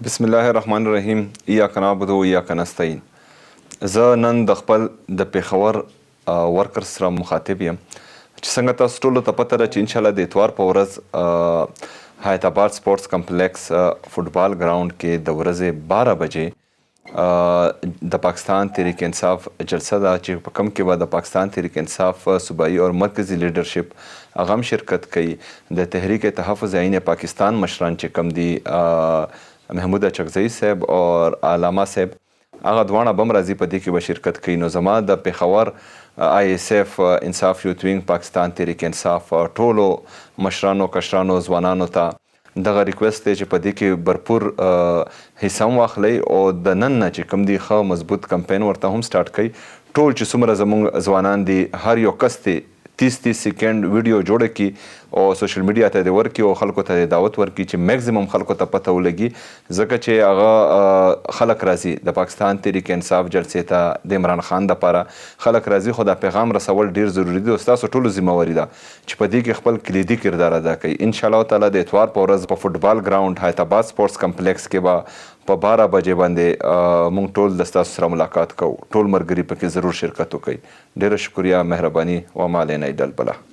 بسم الله الرحمن الرحیم. ایاک نعبد و ایاک نستعین. زه نن د خپل د پېښور ورکر سره مخاطب یم چې څنګه تاسو ټولو ته پته ده چې انشاءالله د اتوار په ورځ حیات آباد سپورټس کمپلیکس فوټبال ګراوند کې د ورځې 12 بجې د پاکستان تحریک انصاف جلسه ده چې په کوم کې به د پاکستان تحریک انصاف صوبایي او مرکزي لیډرشپ هغه هم شرکت کوي. د تحریک تحفظ عین پاکستان مشران چې کوم دي محمد چکزئی صاحب اور علامه صاحب هغه دواړه به هم راځي په دې کې به شرکت کوي. نو زما د پېښور آی ایس ایف انصاف یوت وینګ پاکستان تحریک انصاف ټولو مشرانو کشرانو ځوانانو ته دغه ریکویسټ دی چې په دې کې برپور حصه هم واخلئ او د نن نه چې کوم دي ښه مضبوط کمپین ورته هم سټارټ کړئ. ټول چې څومره زموږ ځوانان دي هر یو کس دی 30 سیکنډ ویډیو جوړه کړي او سوشل میډیا ته دې ورکړي او خلکو ته دې دعوت ورکړي چې میکزیمم خلکو ته پته ولګي ځکه چې هغه خلک راځي د پاکستان تحریک انصاف جلسې ته د عمران خان دپاره خلک راځي خو دا پیغام رسول ډیر ضروري دی او ستاسو ټولو ذمهواري ده چې په دې کې خپل کلیدي کردار ادا کوي. انشاءالله تعالی د اتوار په ورځ په فوټبال ګراوند حیات آباد سپورټس کمپلیکس کې به په 12 بجې باندې مونږ ټول د ستاسو سره ملاقات کوو. ټول ملګري پکې ضرور شرکت وکړئ. ډیره شکریه، مهرباني و ما علینا الا البلاغ.